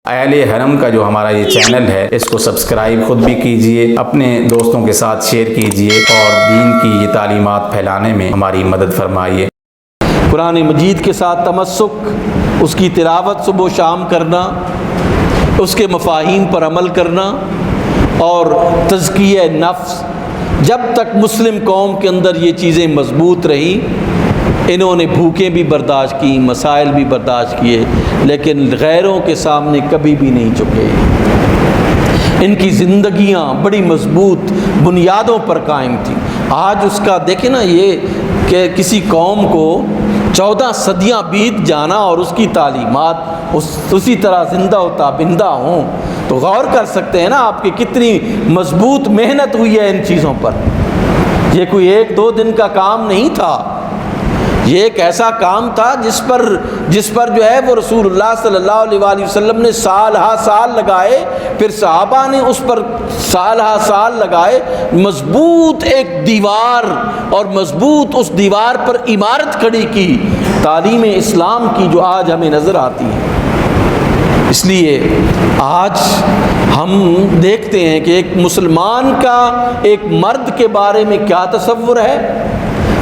اہل حرم کا جو ہمارا یہ چینل ہے اس کو سبسکرائب خود بھی کیجئے، اپنے دوستوں کے ساتھ شیئر کیجئے اور دین کی یہ تعلیمات پھیلانے میں ہماری مدد فرمائیے۔ قرآن مجید کے ساتھ تمسک، اس کی تلاوت صبح و شام کرنا، اس کے مفاہیم پر عمل کرنا اور تزکیہ نفس، جب تک مسلم قوم کے اندر یہ چیزیں مضبوط رہیں، انہوں نے بھوکیں بھی برداشت کی، مسائل بھی برداشت کیے، لیکن غیروں کے سامنے کبھی بھی نہیں جھکے۔ ان کی زندگیاں بڑی مضبوط بنیادوں پر قائم تھیں۔ آج اس کا دیکھیں نا، یہ کہ کسی قوم کو 14 صدیاں بیت جانا اور اس کی تعلیمات اسی طرح زندہ و تابندہ ہوں، تو غور کر سکتے ہیں نا آپ کہ کتنی مضبوط محنت ہوئی ہے ان چیزوں پر۔ یہ کوئی 1-2 دن کا کام نہیں تھا، یہ ایک ایسا کام تھا جس پر جو ہے وہ رسول اللہ صلی اللہ علیہ وآلہ وسلم نے سال ہا سال لگائے، پھر صحابہ نے اس پر سال ہا سال لگائے، مضبوط ایک دیوار، اور مضبوط اس دیوار پر عمارت کھڑی کی تعلیم اسلام کی، جو آج ہمیں نظر آتی ہے۔ اس لیے آج ہم دیکھتے ہیں کہ ایک مسلمان کا ایک مرد کے بارے میں کیا تصور ہے،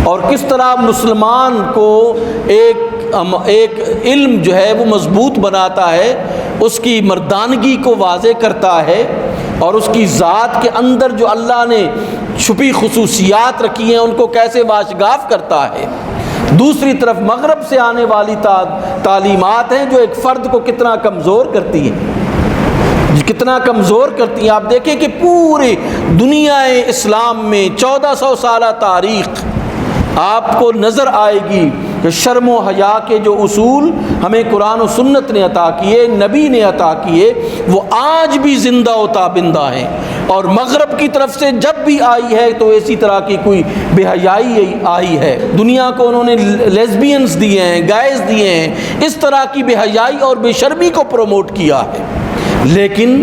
اور کس طرح مسلمان کو ایک علم جو ہے وہ مضبوط بناتا ہے، اس کی مردانگی کو واضح کرتا ہے، اور اس کی ذات کے اندر جو اللہ نے چھپی خصوصیات رکھی ہیں ان کو کیسے واشگاف کرتا ہے۔ دوسری طرف مغرب سے آنے والی تعلیمات ہیں جو ایک فرد کو کتنا کمزور کرتی ہیں، کتنا کمزور کرتی ہیں۔ آپ دیکھیں کہ پوری دنیا اسلام میں 1400 سالہ تاریخ آپ کو نظر آئے گی کہ شرم و حیا کے جو اصول ہمیں قرآن و سنت نے عطا کیے، نبی نے عطا کیے، وہ آج بھی زندہ و تابندہ ہیں، اور مغرب کی طرف سے جب بھی آئی ہے تو اسی طرح کی کوئی بے حیائی آئی ہے۔ دنیا کو انہوں نے لیزبینز دیے ہیں، گائز دیے ہیں، اس طرح کی بے حیائی اور بے شرمی کو پروموٹ کیا ہے۔ لیکن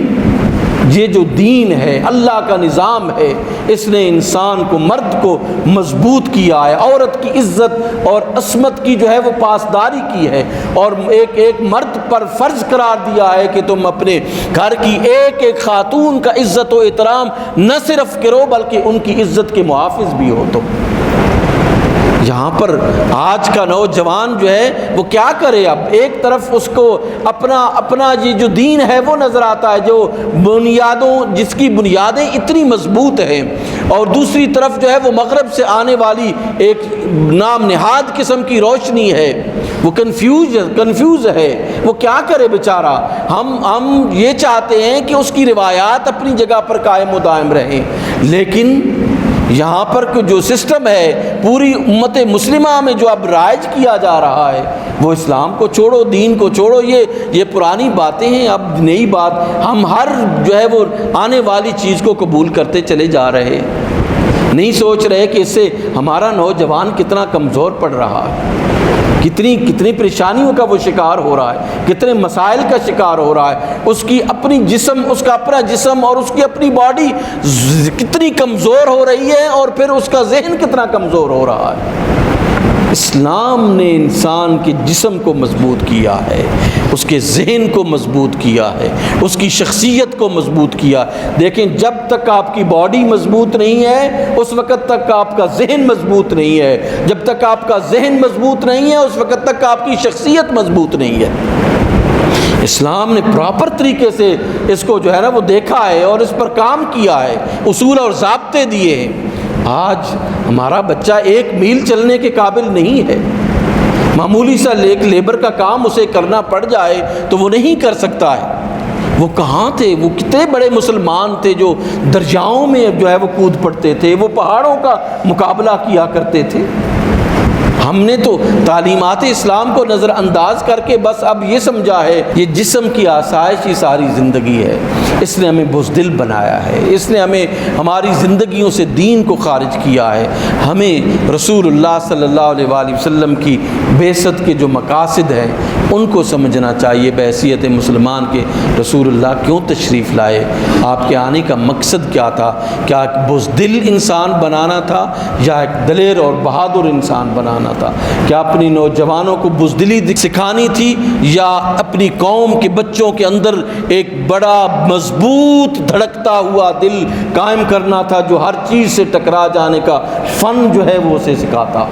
یہ جو دین ہے، اللہ کا نظام ہے، اس نے انسان کو، مرد کو مضبوط کیا ہے، عورت کی عزت اور عصمت کی جو ہے وہ پاسداری کی ہے، اور ایک مرد پر فرض قرار دیا ہے کہ تم اپنے گھر کی ایک خاتون کا عزت و احترام نہ صرف کرو بلکہ ان کی عزت کے محافظ بھی ہو۔ تو یہاں پر آج کا نوجوان جو ہے وہ کیا کرے؟ اب ایک طرف اس کو اپنا یہ جو دین ہے وہ نظر آتا ہے، جو جس کی بنیادیں اتنی مضبوط ہیں، اور دوسری طرف جو ہے وہ مغرب سے آنے والی ایک نام نہاد قسم کی روشنی ہے، وہ کنفیوز ہے، وہ کیا کرے بیچارہ؟ ہم یہ چاہتے ہیں کہ اس کی روایات اپنی جگہ پر قائم و دائم رہیں، لیکن یہاں پر جو سسٹم ہے پوری امت مسلمہ میں جو اب رائج کیا جا رہا ہے، وہ اسلام کو چھوڑو، دین کو چھوڑو، یہ پرانی باتیں ہیں، اب نئی بات ہم ہر جو ہے وہ آنے والی چیز کو قبول کرتے چلے جا رہے، نہیں سوچ رہے کہ اس سے ہمارا نوجوان کتنا کمزور پڑ رہا ہے، کتنی پریشانیوں کا وہ شکار ہو رہا ہے، کتنے مسائل کا شکار ہو رہا ہے، اس کا اپنا جسم اور اس کی اپنی باڈی کتنی کمزور ہو رہی ہے، اور پھر اس کا ذہن کتنا کمزور ہو رہا ہے۔ اسلام نے انسان کے جسم کو مضبوط کیا ہے، اس کے ذہن کو مضبوط کیا ہے، اس کی شخصیت کو مضبوط کیا۔ دیکھیں، جب تک آپ کی باڈی مضبوط نہیں ہے اس وقت تک آپ کا ذہن مضبوط نہیں ہے، جب تک آپ کا ذہن مضبوط نہیں ہے اس وقت تک آپ کی شخصیت مضبوط نہیں ہے۔ اسلام نے پراپر طریقے سے اس کو جو ہے نا وہ دیکھا ہے اور اس پر کام کیا ہے، اصول اور ضابطے دیے ہیں۔ آج ہمارا بچہ 1 میل چلنے کے قابل نہیں ہے، معمولی سا لیبر کا کام اسے کرنا پڑ جائے تو وہ نہیں کر سکتا ہے۔ وہ کہاں تھے؟ وہ کتنے بڑے مسلمان تھے جو دریاؤں میں جو ہے وہ کود پڑتے تھے، وہ پہاڑوں کا مقابلہ کیا کرتے تھے۔ ہم نے تو تعلیمات اسلام کو نظر انداز کر کے بس اب یہ سمجھا ہے یہ جسم کی آسائش ہی ساری زندگی ہے، اس نے ہمیں بزدل بنایا ہے، اس نے ہمیں ہماری زندگیوں سے دین کو خارج کیا ہے۔ ہمیں رسول اللہ صلی اللہ علیہ وآلہ وسلم کی بعثت کے جو مقاصد ہیں ان کو سمجھنا چاہیے۔ بحیثیت مسلمان کے رسول اللہ کیوں تشریف لائے، آپ کے آنے کا مقصد کیا تھا؟ کیا ایک بزدل انسان بنانا تھا یا ایک دلیر اور بہادر انسان بنانا کرنا تھا؟ کیا اپنی نوجوانوں کو بزدلی سکھانی تھی یا اپنی قوم کے بچوں کے اندر ایک بڑا مضبوط دھڑکتا ہوا دل قائم کرنا تھا جو ہر چیز سے ٹکرا جانے کا فن جو ہے وہ اسے سکھاتا؟